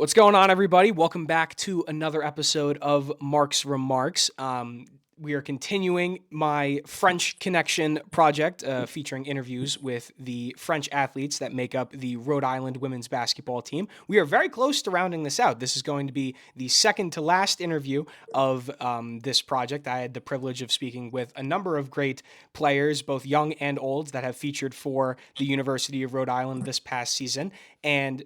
What's going on, everybody? Welcome back to another episode of Mark's Remarks. We are continuing my French Connection project featuring interviews with the French athletes that make up the Rhode Island women's basketball team. We are very close to rounding this out. This is going to be the second to last interview of this project. I had the privilege of speaking with a number of great players, both young and old, that have featured for the University of Rhode Island this past season. And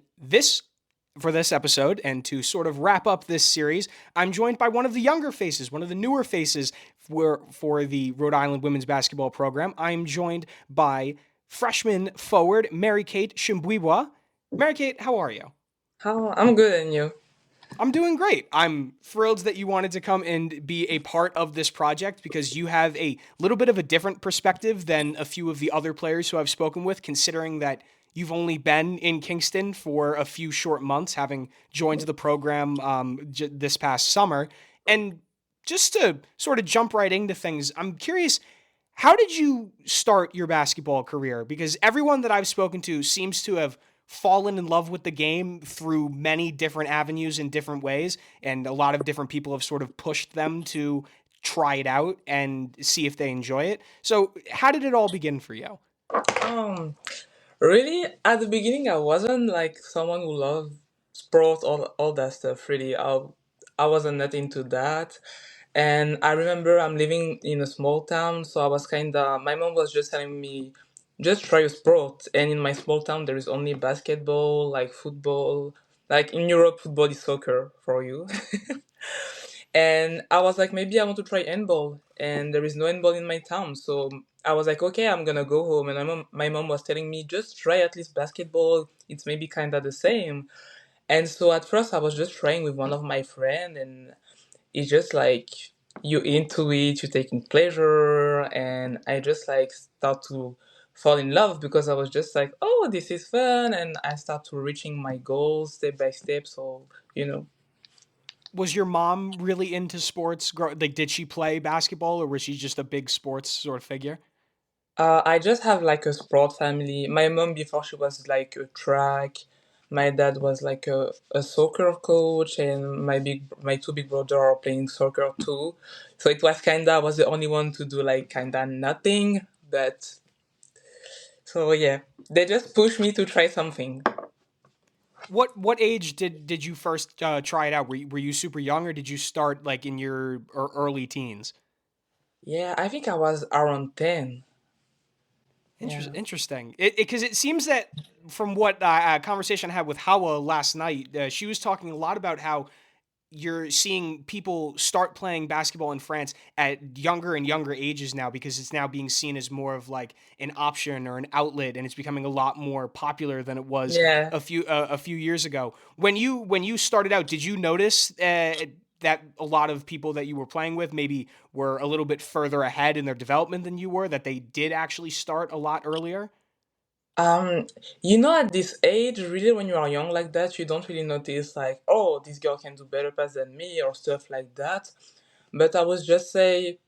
for this episode, and to sort of wrap up this series, I'm joined by one of the younger faces, one of the newer faces for the Rhode Island women's basketball program. I'm joined by freshman forward Mary-Kate Tshibuabua. Mary-Kate, how are you? How I'm good, and you? I'm doing great. I'm thrilled that you wanted to come and be a part of this project because you have a little bit of a different perspective than a few of the other players who I've spoken with, considering that you've only been in Kingston for a few short months, having joined the program this past summer. And just to sort of jump right into things, I'm curious, how did you start your basketball career? Because everyone that I've spoken to seems to have fallen in love with the game through many different avenues in different ways, and a lot of different people have sort of pushed them to try it out and see if they enjoy it. So, how did it all begin for you? Um, really, at the beginning, I wasn't like someone who loved sports, all that stuff. Really, I wasn't not into that. And I remember I'm living in a small town, so I was kinda. My mom was just telling me, just try a sport. And in my small town, there is only basketball, like football. Like in Europe, football is soccer for you. And I was like, maybe I want to try handball, and there is no handball in my town. So I was like, okay, I'm gonna go home. And my mom was telling me, just try at least basketball. It's maybe kind of the same. And so at first, I was just trying with one of my friend, and it's just like you into it, you're taking pleasure, and I just like start to fall in love because I was just like, oh, this is fun, and I start to reaching my goals step by step. So you know. Was your mom really into sports? Like, did she play basketball, or was she just a big sports sort of figure? I just have like a sport family. My mom, before she was like a track. My dad was like a soccer coach, and my two big brother are playing soccer too. So it was kinda I was the only one to do like kinda nothing. But so yeah, they just pushed me to try something. What age did you first try it out? Were you super young, or did you start like in your early teens? Yeah, I think I was around 10. Yeah. Interesting. Because it seems that from what conversation I had with Hawa last night, she was talking a lot about how you're seeing people start playing basketball in France at younger and younger ages now because it's now being seen as more of like an option or an outlet, and it's becoming a lot more popular than it was Yeah. a few years ago. When you started out, did you notice that a lot of people that you were playing with maybe were a little bit further ahead in their development than you were, that they did actually start a lot earlier? Um, at this age, really, when you are young like that, you don't really notice like, oh, this girl can do better pass than me or stuff like that. But I was just say,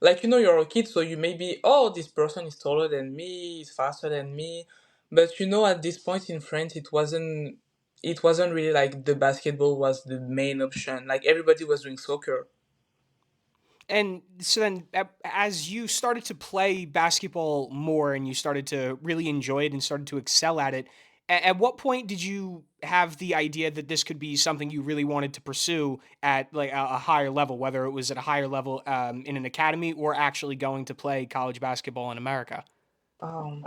like, you're a kid, so you may be, oh, this person is taller than me, is faster than me. But at this point in France, it wasn't really like the basketball was the main option. Like everybody was doing soccer. And so then, as you started to play basketball more and you started to really enjoy it and started to excel at it, at what point did you have the idea that this could be something you really wanted to pursue at like a higher level, whether it was at a higher level in an academy or actually going to play college basketball in America? Um,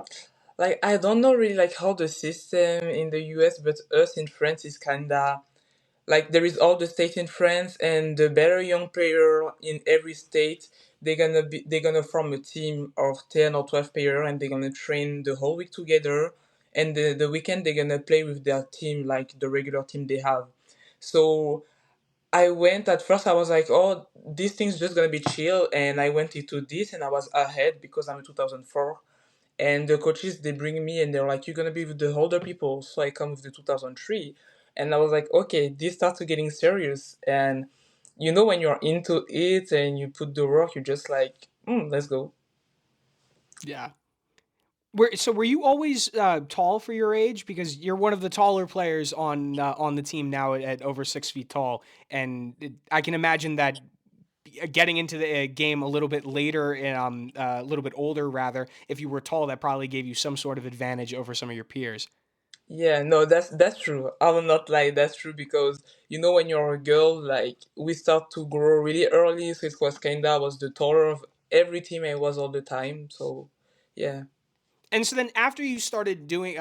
like I don't know really like how the system in the US, but us in France is kinda like there is all the state in France, and the better young player in every state, they're gonna form a team of 10 or 12 players, and they're gonna train the whole week together, and the weekend they're gonna play with their team like the regular team they have. So I went at first, I was like, oh, this thing's just gonna be chill, and I went into this and I was ahead because I'm a 2004. And the coaches they bring me and they're like, you're gonna be with the older people. So I come with the 2003, and I was like, okay, this starts to getting serious. And when you're into it and you put the work, you're just like, let's go. Yeah. Were you always tall for your age? Because you're one of the taller players on the team now at over 6 feet tall, and I can imagine that getting into the game a little bit later and a little bit older rather, if you were tall, that probably gave you some sort of advantage over some of your peers. Yeah, no, that's true. I will not lie, that's true because when you're a girl, like we start to grow really early, so it was kinda I was the taller of every team I was all the time. So yeah. And so then after you started doing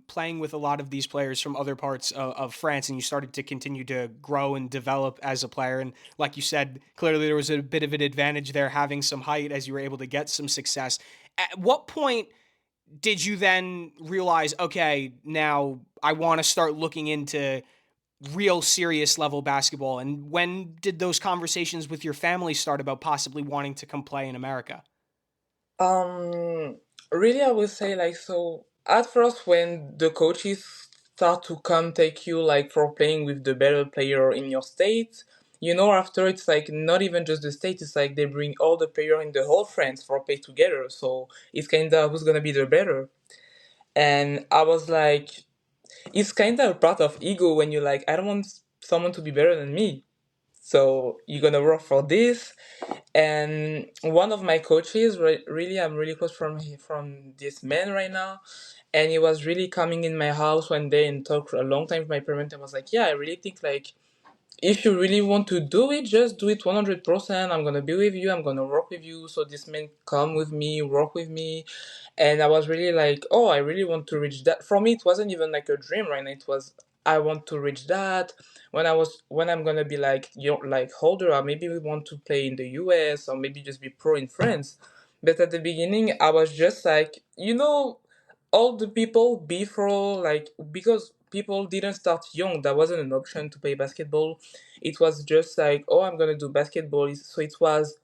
playing with a lot of these players from other parts of France and you started to continue to grow and develop as a player and like you said clearly there was a bit of an advantage there having some height as you were able to get some success. At what point did you then realize okay, now I want to start looking into real serious level basketball, and when did those conversations with your family start about possibly wanting to come play in America? Um, Really, I would say like so. At first, when the coaches start to come take you like for playing with the better player in your state, after it's like not even just the state. It's like they bring all the player in the whole France for play together. So it's kind of who's gonna be the better. And I was like, it's kind of a part of ego when you're like, I don't want someone to be better than me. So you're gonna work for this, and one of my coaches, really, I'm really close from this man right now, and he was really coming in my house one day and talked a long time with my parents and was like, "Yeah, I really think like if you really want to do it, just do it 100%. I'm gonna be with you. I'm gonna work with you." So this man come with me, work with me, and I was really like, "Oh, I really want to reach that." For me, it wasn't even like a dream right now. It was I want to reach that. When I'm gonna be like like older, or maybe we want to play in the US or maybe just be pro in France. But at the beginning, I was just like, all the people before, like, because people didn't start young, that wasn't an option to play basketball. It was just like, oh, I'm gonna do basketball. So it was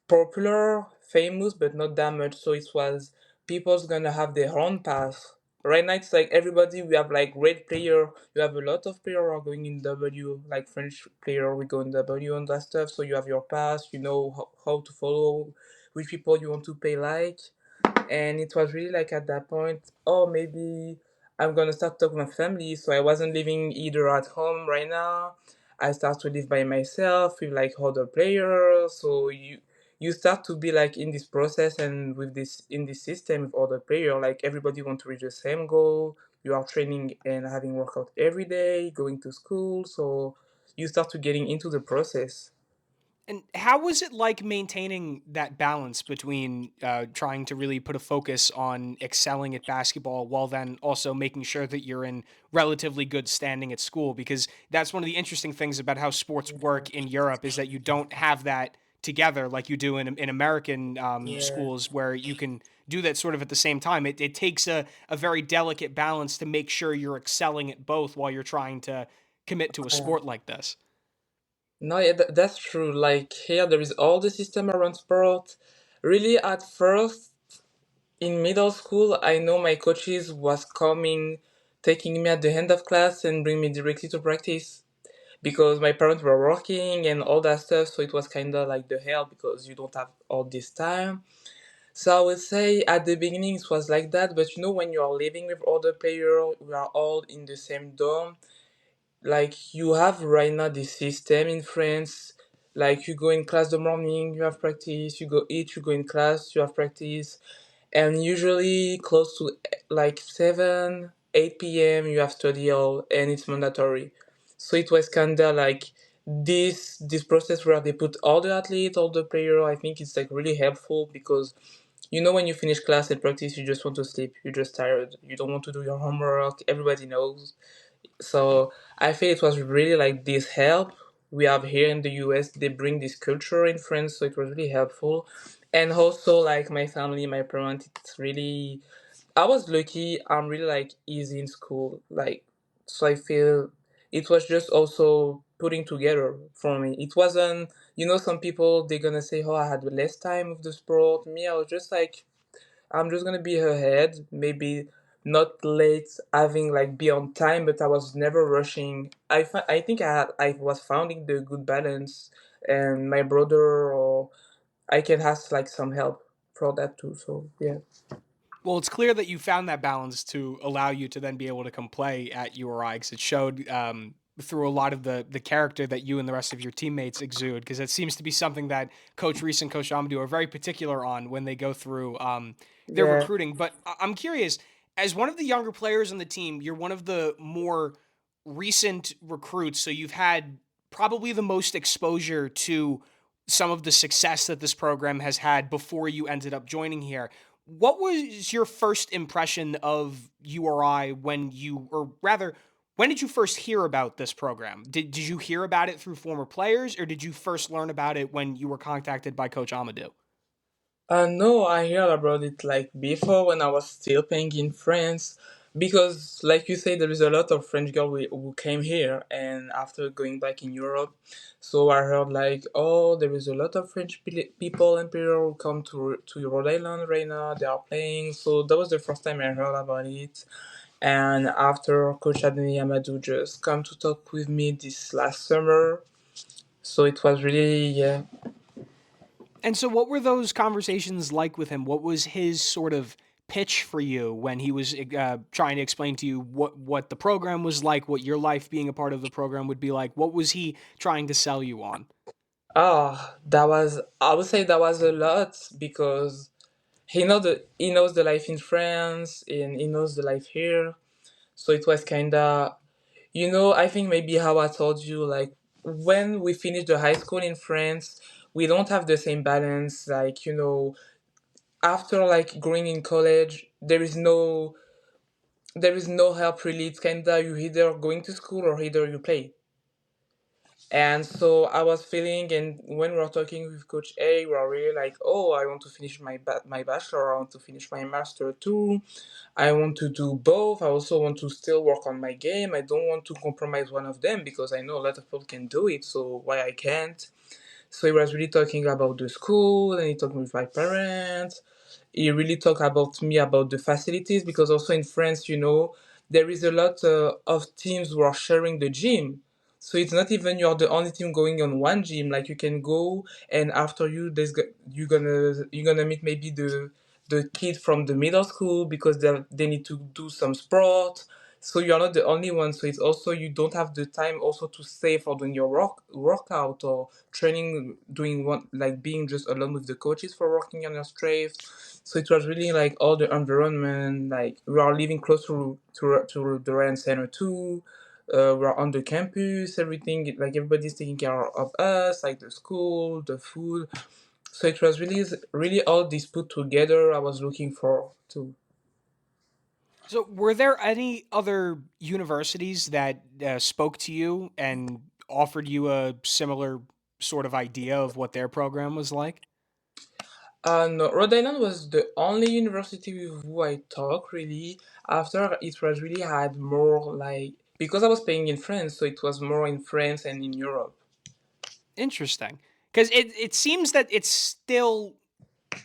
popular, famous, but not that much. So it was people's gonna have their own path. Right now, it's like everybody, we have like great player. You have a lot of player are going in W, like French player, we go in W and that stuff. So you have your path, you know how to follow, which people you want to play like. And it was really like at that point, oh, maybe I'm gonna start talking with my family. So I wasn't living either at home right now. I start to live by myself with like other players. So you start to be like in this process and with this in this system with other players, like everybody want to reach the same goal. You are training and having workout every day, going to school. So you start to getting into the process. And how was it like maintaining that balance between trying to really put a focus on excelling at basketball while then also making sure that you're in relatively good standing at school? Because that's one of the interesting things about how sports work in Europe is that you don't have that together like you do in American Yeah. schools where you can do that sort of at the same time. It takes a very delicate balance to make sure you're excelling at both while you're trying to commit to a sport like this. No, yeah, that's true. Like here, there is all the system around sport. Really, at first in middle school, I know my coaches was coming, taking me at the end of class and bring me directly to practice because my parents were working and all that stuff. So it was kind of like the hell because you don't have all this time. So I would say at the beginning it was like that, but when you are living with other players, we are all in the same dorm, like you have right now this system in France. Like you go in class the morning, you have practice, you go eat, you go in class, you have practice, and usually close to like 7, 8 p.m. you have study hall and it's mandatory. So it was kinda like this process where they put all the athletes, all the player. I think it's like really helpful because when you finish class and practice, you just want to sleep. You're just tired. You don't want to do your homework. Everybody knows. So I feel it was really like this help we have here in the US. They bring this culture in France, so it was really helpful. And also like my family, my parents, it's really I was lucky. I'm really like easy in school. Like so I feel it was just also putting together for me. It wasn't some people they're gonna say, oh, I had less time with the sport. Me, I was just like I'm just gonna be ahead, maybe not late, having like be on time, but I was never rushing. I think I was finding the good balance, and my brother or I can ask like some help for that too. So yeah. Well, it's clear that you found that balance to allow you to then be able to come play at URI because it showed through a lot of the character that you and the rest of your teammates exude. Because it seems to be something that Coach Reese and Coach Amadou are very particular on when they go through their Yeah. recruiting. But I'm curious, as one of the younger players on the team, you're one of the more recent recruits, so you've had probably the most exposure to some of the success that this program has had before you ended up joining here. What was your first impression of URI when you, or rather, when did you first hear about this program? Did you hear about it through former players, or did you first learn about it when you were contacted by Coach Amadou? No, I heard about it like before when I was still playing in France. Because, like you say, there is a lot of French girls who came here and after going back in Europe. So I heard like, oh, there is a lot of French people and people who come to Rhode Island right now. They are playing. So that was the first time I heard about it. And after Coach Adeni Amadou just come to talk with me this last summer. So it was really, yeah. And so, what were those conversations like with him? What was his sort of pitch for you when he was trying to explain to you what the program was like, what your life being a part of the program would be like? What was he trying to sell you on? I would say that was a lot because he knows the life in France and he knows the life here. So it was kinda, I think maybe how I told you, like when we finished the high school in France, we don't have the same balance. Like, after like going in college, there is no help really. It's kinda you either going to school or either you play. And so I was feeling, and when we were talking with Coach A, we were really like, oh, I want to finish my bachelor, I want to finish my master too. I want to do both. I also want to still work on my game. I don't want to compromise one of them because I know a lot of people can do it, so why I can't? So he was really talking about the school, and he talked with my parents. He really talked about me about the facilities because also in France, there is a lot of teams who are sharing the gym. So it's not even you're the only team going on one gym. Like you can go and after you, you're gonna meet maybe the kid from the middle school because they need to do some sport. So you're not the only one. So it's also you don't have the time also to save for doing your workout or training, doing one like being just alone with the coaches for working on your strength. So it was really like all the environment. Like we are living close to the Ryan Center too. We're on the campus. Everything like everybody's taking care of us, like the school, the food. So it was really all this put together. I was looking for too. So, were there any other universities that spoke to you and offered you a similar sort of idea of what their program was like? No, Rhode Island was the only university with who I talk really. After it was really had more like because I was playing in France, so it was more in France and in Europe. Interesting, because it seems that it's still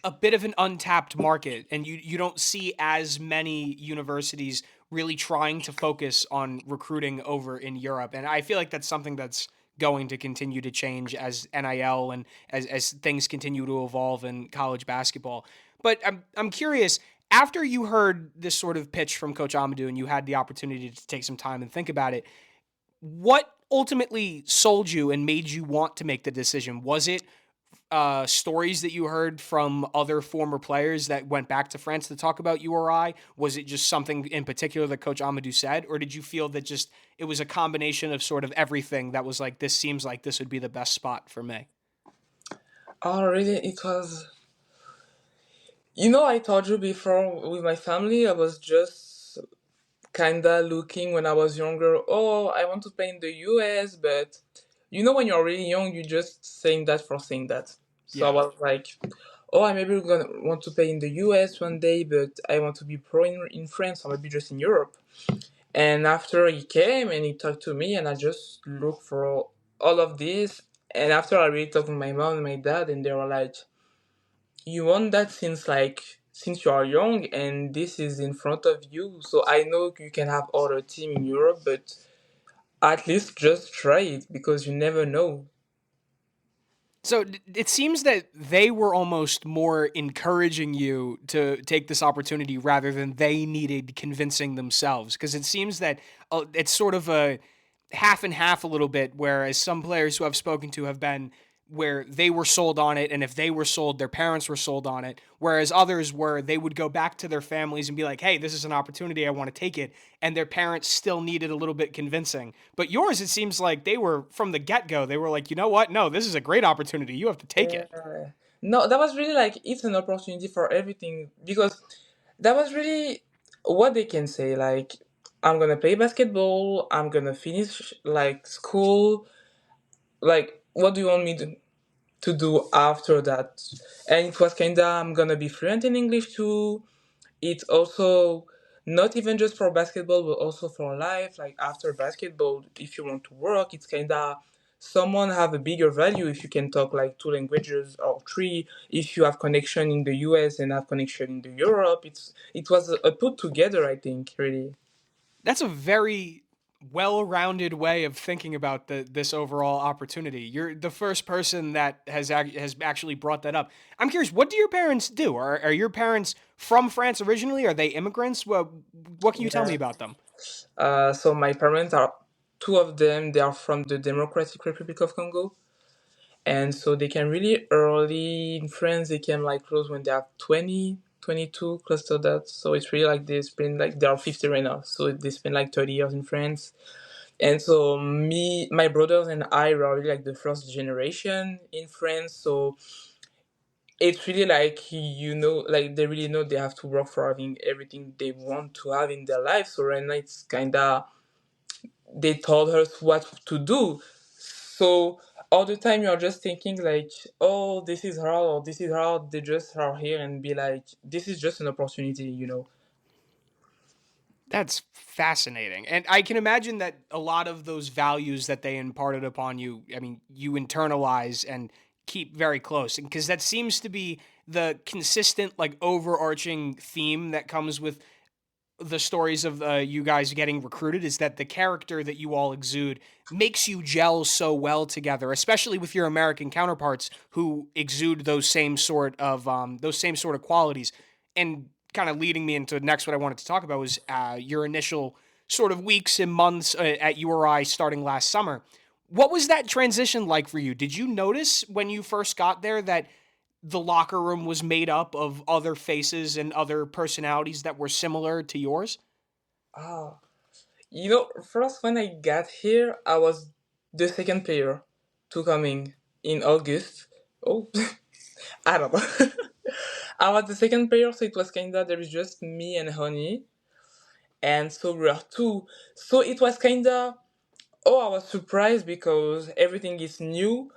a bit of an untapped market, and you don't see as many universities really trying to focus on recruiting over in Europe. And I feel like that's something that's going to continue to change as NIL and as things continue to evolve in college basketball. But I'm curious, after you heard this sort of pitch from Coach Amadou and you had the opportunity to take some time and think about it, what ultimately sold you and made you want to make the decision? Was it stories that you heard from other former players that went back to France to talk about URI? Was it just something in particular that Coach Amadou said, or did you feel that just it was a combination of sort of everything that was like, this seems like this would be the best spot for me? Oh, really? It was. I told you before with my family, I was just kinda looking when I was younger. Oh, I want to play in the US, but when you're really young, you just saying that for saying that. So I Yeah. was like, oh, I maybe gonna want to play in the US one day, but I want to be pro in France or maybe just in Europe. And after he came and he talked to me, and I just looked for all of this. And after I really talked with my mom and my dad, and they were like, you want that since you are young and this is in front of you. So I know you can have other team in Europe, but at least just try it because you never know. So it seems that they were almost more encouraging you to take this opportunity rather than they needed convincing themselves. Because it seems that it's sort of a half and half a little bit, whereas some players who I've spoken to have been where they were sold on it, and if they were sold, their parents were sold on it. Whereas others were they would go back to their families and be like, "Hey, this is an opportunity. I want to take it," and their parents still needed a little bit convincing. But yours, it seems like they were from the get go. They were like, "You know what? No, this is a great opportunity. You have to take it." Yeah. No, that was really like it's an opportunity for everything because that was really what they can say. Like, I'm gonna play basketball. I'm gonna finish like school. Like, what do you want me to do after that? And it was kinda I'm gonna be fluent in English too. It's also not even just for basketball but also for life. Like after basketball, if you want to work, it's kinda someone have a bigger value if you can talk like two languages or three. If you have connection in the US and have connection in the Europe, it was a put together, I think, really. That's a very well-rounded way of thinking about this overall opportunity. You're the first person that has actually brought that up. I'm curious, what do your parents do? Are your parents from France originally? Are they immigrants? What can you tell Yeah. me about them? So my parents are two of them. They are from the Democratic Republic of Congo. And so they came really early in France. They came like close when they are 20, 22, close to that. So it's really like they spend like they are 50 right now. So they spend like 30 years in France. And so me, my brothers and I were really like the first generation in France. So it's really like like they really know they have to work for having everything they want to have in their life. So right now it's kinda they told us what to do. So all the time you're just thinking like, oh, this is hard or this is hard. They just are here and be like, this is just an opportunity. That's fascinating. And I can imagine that a lot of those values that they imparted upon you, I mean, you internalize and keep very close. Because that seems to be the consistent, like, overarching theme that comes with the stories of you guys getting recruited is that the character that you all exude makes you gel so well together, especially with your American counterparts who exude those same sort of qualities. And kind of leading me into next, what I wanted to talk about was your initial sort of weeks and months at URI starting last summer. What was that transition like for you? Did you notice when you first got there that the locker room was made up of other faces and other personalities that were similar to yours? Ah, first when I got here, I was the second player to coming in August. Oh, I don't know. I was the second player, so it was kinda there is just me and Honey, and so we are two. So it was kinda I was surprised because everything is new,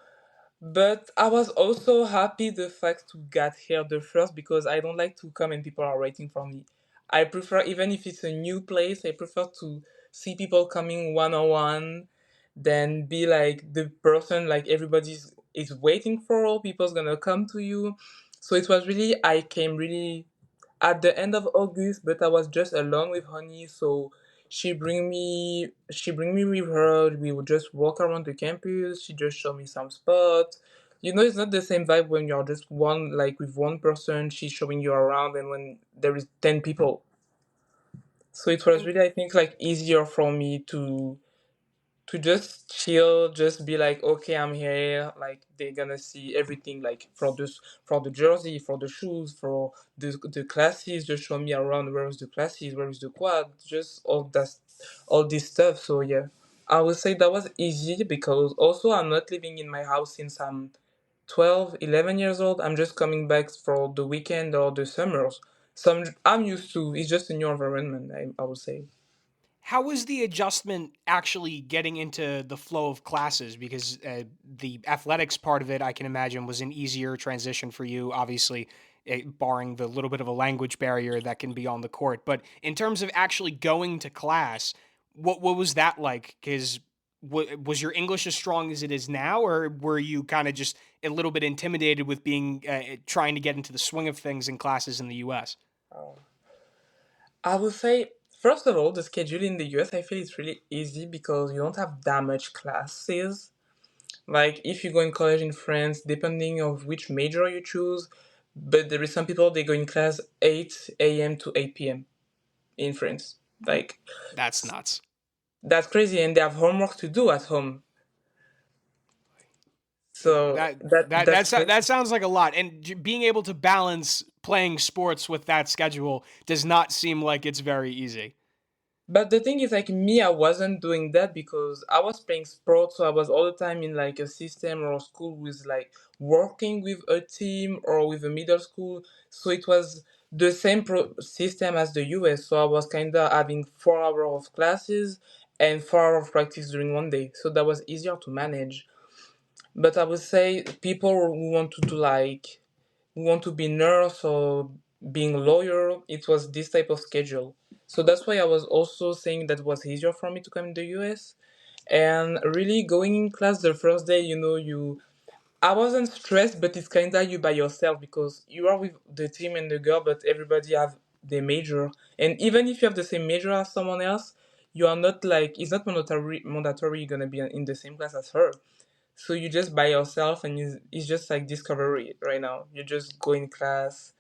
but I was also happy the fact to get here the first because I don't like to come and people are waiting for me. I prefer even if it's a new place, I prefer to see people coming one on one than be like the person like everybody's is waiting for. All people's gonna come to you. So it was really I came really at the end of August, but I was just alone with Honey, so she bring me with her. We would just walk around the campus. She just show me some spots. It's not the same vibe when you're just one like with one person. She's showing you around, and when there is 10 people. So it was And really I think like easier for me to just chill, just be like, okay, I'm here. Like they're gonna see everything, like for the jersey, for the shoes, for the classes. Just show me around. Where is the classes? Where is the quad? Just all this stuff. So yeah, I would say that was easy because also I'm not living in my house since I'm 12, 11 years old. I'm just coming back for the weekend or the summers. So I'm used to. It's just a new environment. I would say. how was the adjustment actually getting into the flow of classes? Because the athletics part of it, I can imagine, was an easier transition for you, obviously, barring the little bit of a language barrier that can be on the court. But in terms of actually going to class, what was that like? Because was your English as strong as it is now, or were you kind of just a little bit intimidated with being trying to get into the swing of things in classes in the U.S.? I would say, first of all, the schedule in the US, I feel it's really easy because you don't have that much classes. Like if you go in college in France, depending of which major you choose, but there is some people they go in class 8 a.m. to 8 p.m. in France. Like That's nuts. that's crazy, and they have homework to do at home. So That that's crazy. that sounds like a lot, and being able to balance playing sports with that schedule does not seem like it's very easy. But the thing is, like me, I wasn't doing that because I was playing sports, so I was all the time in like a system or a school with like working with a team or with a middle school. So it was the same system as the US. So I was kind of having 4 hours of classes and 4 hours of practice during one day. So that was easier to manage. But I would say people who want to do like who want to be nurse or being lawyer, it was this type of schedule. So that's why I was also saying that it was easier for me to come in the US. And really going in class the first day, you I wasn't stressed, but it's kinda you by yourself because you are with the team and the girl, but everybody have their major. And even if you have the same major as someone else, you are not like it's not mandatory you're gonna be in the same class as her. So you just by yourself, and it's just like discovery right now. You just go in class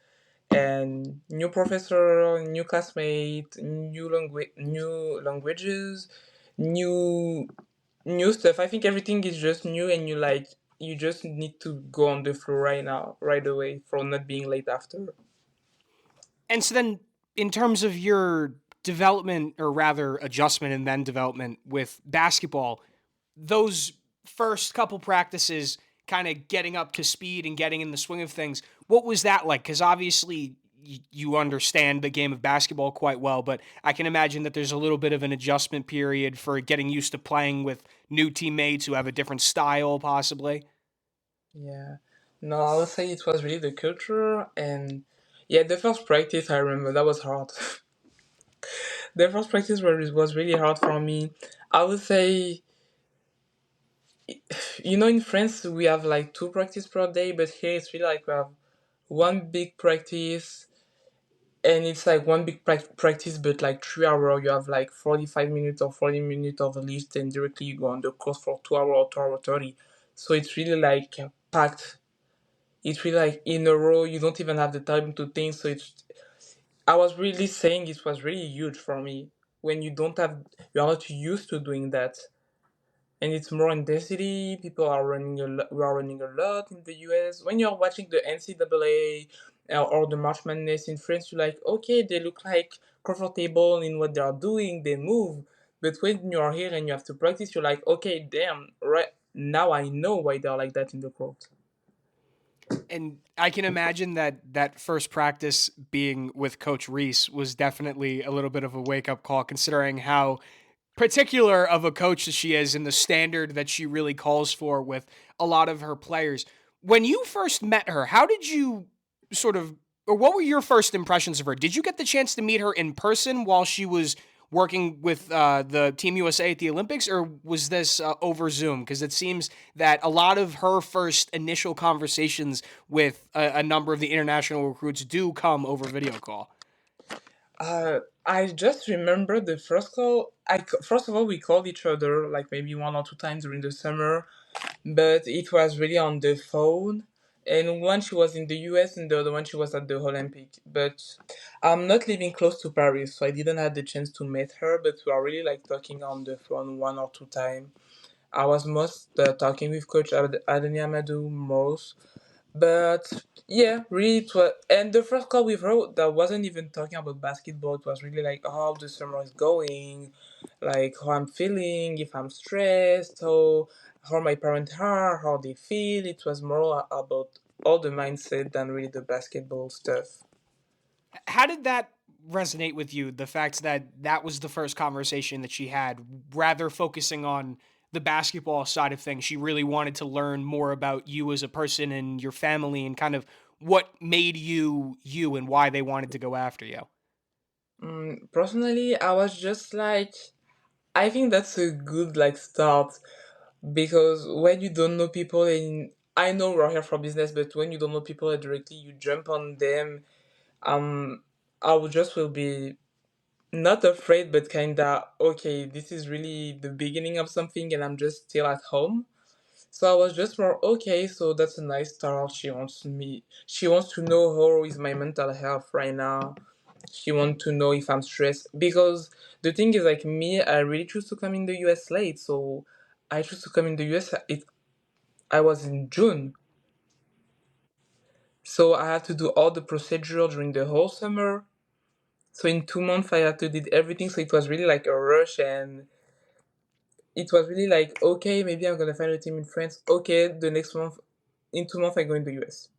and new professor, new classmate, new languages, new new stuff. I think everything is just new, and you just need to go on the floor right now, right away, for not being late after. And so then, in terms of your development, or rather adjustment and then development with basketball, those first couple practices, kind of getting up to speed and getting in the swing of things, what was that like? Because obviously you understand the game of basketball quite well, but I can imagine that there's a little bit of an adjustment period for getting used to playing with new teammates who have a different style, possibly. Yeah. No, I would say it was really the culture, and yeah, the first practice I remember that was hard. The first practice was really hard for me. I would say, in France we have like two practice per day, but here it's really like we have one big practice, and it's like one big practice, but like 3 hour. You have like 45 minutes or 40 minutes of lift, and directly you go on the course for 2 hour or 2 hour 30. So it's really like packed. It's really like in a row. You don't even have the time to think. So it's. I was really saying it was really huge for me when you're not used to doing that, and it's more intensity. People are running we are running a lot in the US. When you're watching the NCAA or the March Madness in France, you're like, okay, they look like comfortable in what they are doing, they move. But when you are here and you have to practice, you're like, okay, damn, right now I know why they're like that in the court. And I can imagine that that first practice being with Coach Reese was definitely a little bit of a wake up call, considering how particular of a coach that she is and the standard that she really calls for with a lot of her players. When you first met her, how did you sort of, or what were your first impressions of her? Did you get the chance to meet her in person while she was working with the Team USA at the Olympics, or was this over Zoom? Because it seems that a lot of her first initial conversations with a number of the international recruits do come over video call. I just remember the first call. First of all, we called each other like maybe one or two times during the summer, but it was really on the phone. And one she was in the US, and the other one she was at the Olympic. But I'm not living close to Paris, so I didn't have the chance to meet her. But we are really like talking on the phone one or two times. I was most talking with Coach Adoni Amadou most, but yeah, really, it was. And the first call with her, that wasn't even talking about basketball. It was really like how the summer is going, like how I'm feeling, if I'm stressed, how my parents are, how they feel. It was more about all the mindset than really the basketball stuff. How did that resonate with you? The fact that that was the first conversation that she had, rather focusing on the basketball side of things. She really wanted to learn more about you as a person and your family and kind of what made you you and why they wanted to go after you. Personally, I was just like, I think that's a good like start because when you don't know people, and I know we're here for business, but when you don't know people directly, you jump on them. I would just will be not afraid, but kinda okay. This is really the beginning of something, and I'm just still at home. So I was just more okay. So that's a nice start. She wants to know how is my mental health right now. She wants to know if I'm stressed because the thing is like me, I really choose to come in the US late. So I choose to come in the US. I was in June, so I had to do all the procedure during the whole summer. So in 2 months, I had to did everything. So it was really like a rush, and it was really like, okay, maybe I'm gonna find a team in France. Okay, the next month, in 2 months, I go in the US.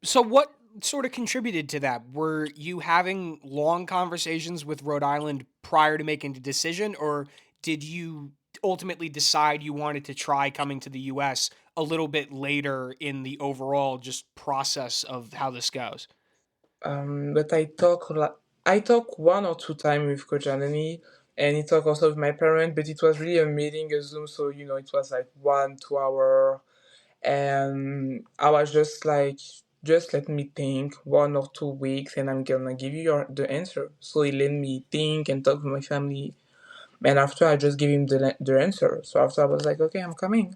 So what sort of contributed to that? Were you having long conversations with Rhode Island prior to making the decision, or did you ultimately decide you wanted to try coming to the US a little bit later in the overall just process of how this goes? But I talk 1 or 2 times with Coach Anthony, and he talked also with my parent. But it was really a meeting, a Zoom, so it was like 1, 2 hour, and I was just like, just let me think 1 or 2 weeks, and I'm gonna give you the answer. So he let me think and talk with my family, and after I just gave him the answer. So after I was like, okay, I'm coming.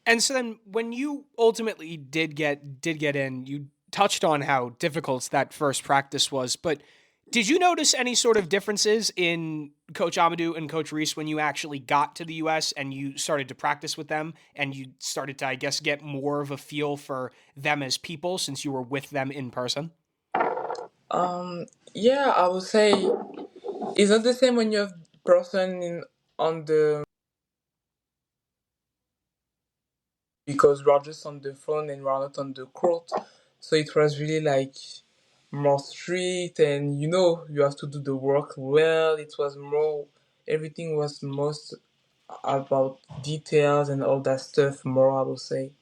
And so then when you ultimately did get in, you touched on how difficult that first practice was, but did you notice any sort of differences in Coach Amadou and Coach Reese when you actually got to the US and you started to practice with them and you started to, I guess, get more of a feel for them as people since you were with them in person? Yeah, I would say it's not the same when you have person in on the because we're just on the phone and we're not on the court. So it was really like more strict, and you have to do the work well. It was more, everything was most about details and all that stuff more, I would say.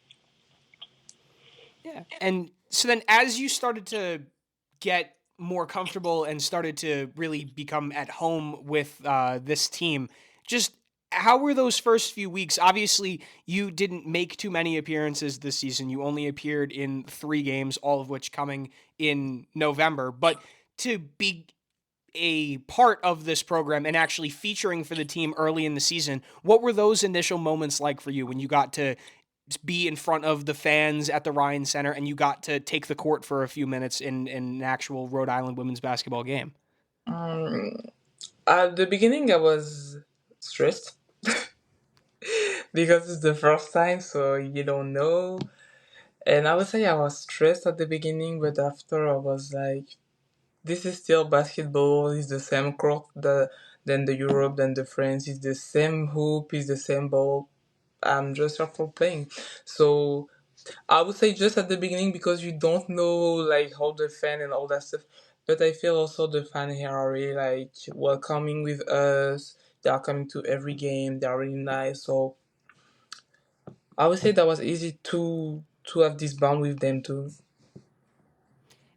Yeah. And so then as you started to get more comfortable and started to really become at home with this team, just how were those first few weeks? Obviously, you didn't make too many appearances this season. You only appeared in 3 games, all of which coming in November. But to be a part of this program and actually featuring for the team early in the season, what were those initial moments like for you when you got to be in front of the fans at the Ryan Center and you got to take the court for a few minutes in an actual Rhode Island women's basketball game? Um, at the beginning, I was stressed because it's the first time, so you don't know. And I would say I was stressed at the beginning, but after I was like, this is still basketball. It's the same court than the Europe, than the France. It's the same hoop. It's the same ball. I'm just here for playing. So I would say just at the beginning because you don't know like how the fan and all that stuff. But I feel also the fan here are really like welcoming with us. They are coming to every game. They are really nice. So I would say that was easy to have this bond with them too.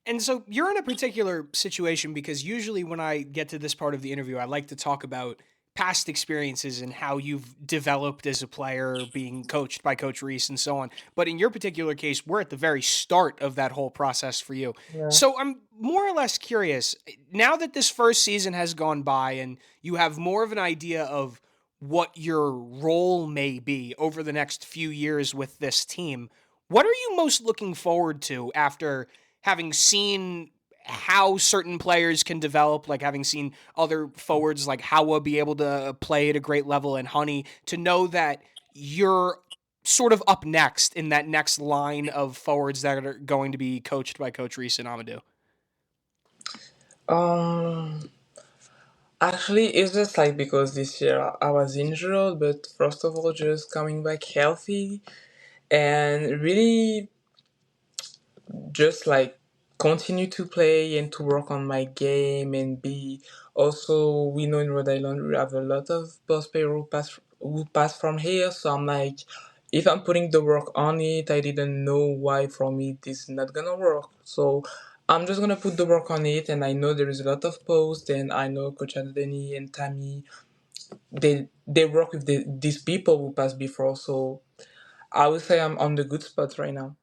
And so you're in a particular situation because usually when I get to this part of the interview, I like to talk about past experiences and how you've developed as a player, being coached by Coach Reese and so on. But in your particular case, we're at the very start of that whole process for you. Yeah. So I'm more or less curious now that this first season has gone by and you have more of an idea of what your role may be over the next few years with this team. What are you most looking forward to after having seen how certain players can develop, like having seen other forwards like Howa be able to play at a great level and Honey, to know that you're sort of up next in that next line of forwards that are going to be coached by Coach Reese and Amadou? Um. Actually, it's just like because this year I was injured, but first of all, just coming back healthy and really just like continue to play and to work on my game and be also we know in Rhode Island we have a lot of boss player who pass from here, so I'm like, if I'm putting the work on it, I didn't know why for me this is not gonna work, so I'm just gonna put the work on it. And I know there is a lot of posts, and I know Coach Anthony and Tammy, they work with these people who passed before, so I would say I'm on the good spot right now.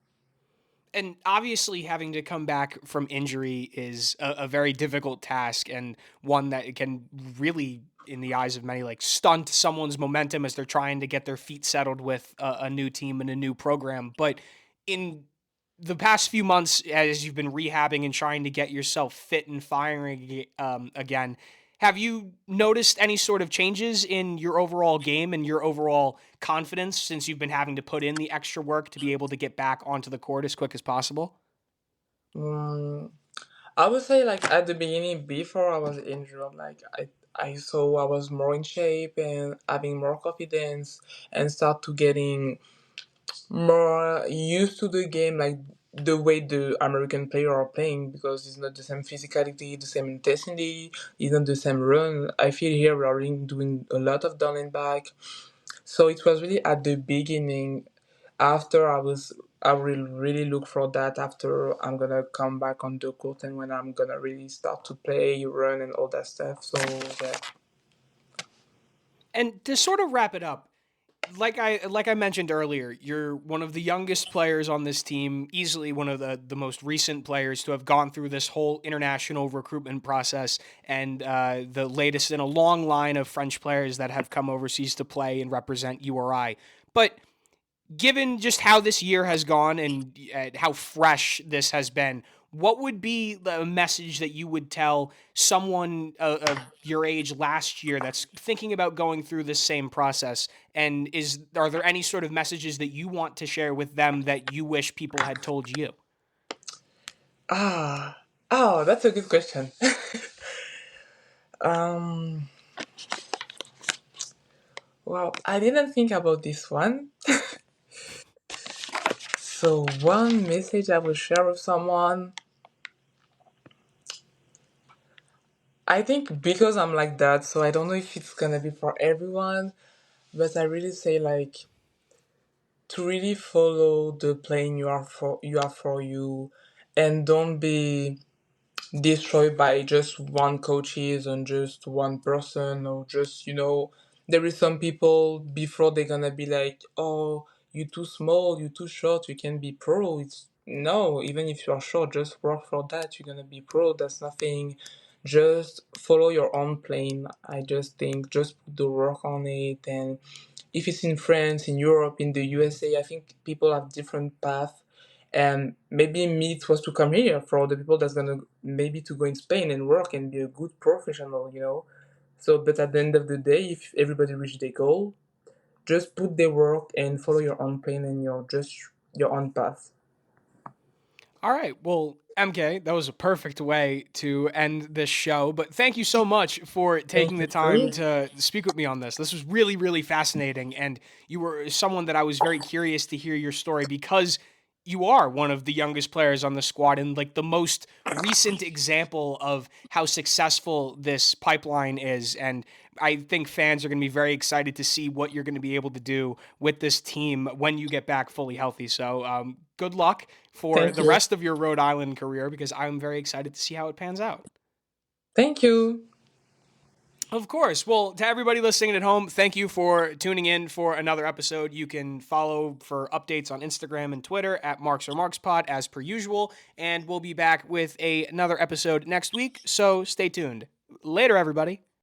And obviously, having to come back from injury is a very difficult task, and one that can really, in the eyes of many, like stunt someone's momentum as they're trying to get their feet settled with a new team and a new program. But in the past few months, as you've been rehabbing and trying to get yourself fit and firing again, have you noticed any sort of changes in your overall game and your overall confidence since you've been having to put in the extra work to be able to get back onto the court as quick as possible? Mm, I would say like at the beginning before I was injured, like I saw I was more in shape and having more confidence and start to getting more used to the game, like the way the American player are playing, because it's not the same physicality, the same intensity, it's not the same run. I feel here we are really doing a lot of down and back. So it was really at the beginning. After I will really look for that after I'm gonna come back on the court and when I'm gonna really start to play, run, and all that stuff. So yeah. And to sort of wrap it up, like I mentioned earlier, you're one of the youngest players on this team, easily one of the most recent players to have gone through this whole international recruitment process, and the latest in a long line of French players that have come overseas to play and represent URI. But given just how this year has gone and how fresh this has been, what would be the message that you would tell someone of your age last year that's thinking about going through this same process? And are there any sort of messages that you want to share with them that you wish people had told you? Ah, oh, that's a good question. um, well, I didn't think about this one. So one message I will share with someone, I think because I'm like that, so I don't know if it's gonna be for everyone, but I really say like to really follow the plane you are for you, and don't be destroyed by just one coaches and just one person, or just there is some people before they're gonna be like, oh, you too small, you too short, you can be pro. It's no, even if you're short, just work for that, you're gonna be pro. That's nothing. Just follow your own plane. I just think just put the work on it. And if it's in France, in Europe, in the USA, I think people have different paths. And maybe me it was to come here for the people that's gonna maybe to go in Spain and work and be a good professional. So, but at the end of the day, if everybody reach their goal, just put their work and follow your own plan and your own path. All right. Well, MK, that was a perfect way to end this show. But thank you so much for taking Thank you the time too. to speak with me on this. This was really, really fascinating. And you were someone that I was very curious to hear your story because you are one of the youngest players on the squad and like the most recent example of how successful this pipeline is. And I think fans are going to be very excited to see what you're going to be able to do with this team when you get back fully healthy. So, good luck for Thank the you. rest of your Rhode Island career because I'm very excited to see how it pans out. Thank you. Of course. Well, to everybody listening at home, thank you for tuning in for another episode. You can follow for updates on Instagram and Twitter at Marks or Marks Pod as per usual. And we'll be back with another episode next week. So stay tuned. Later, everybody.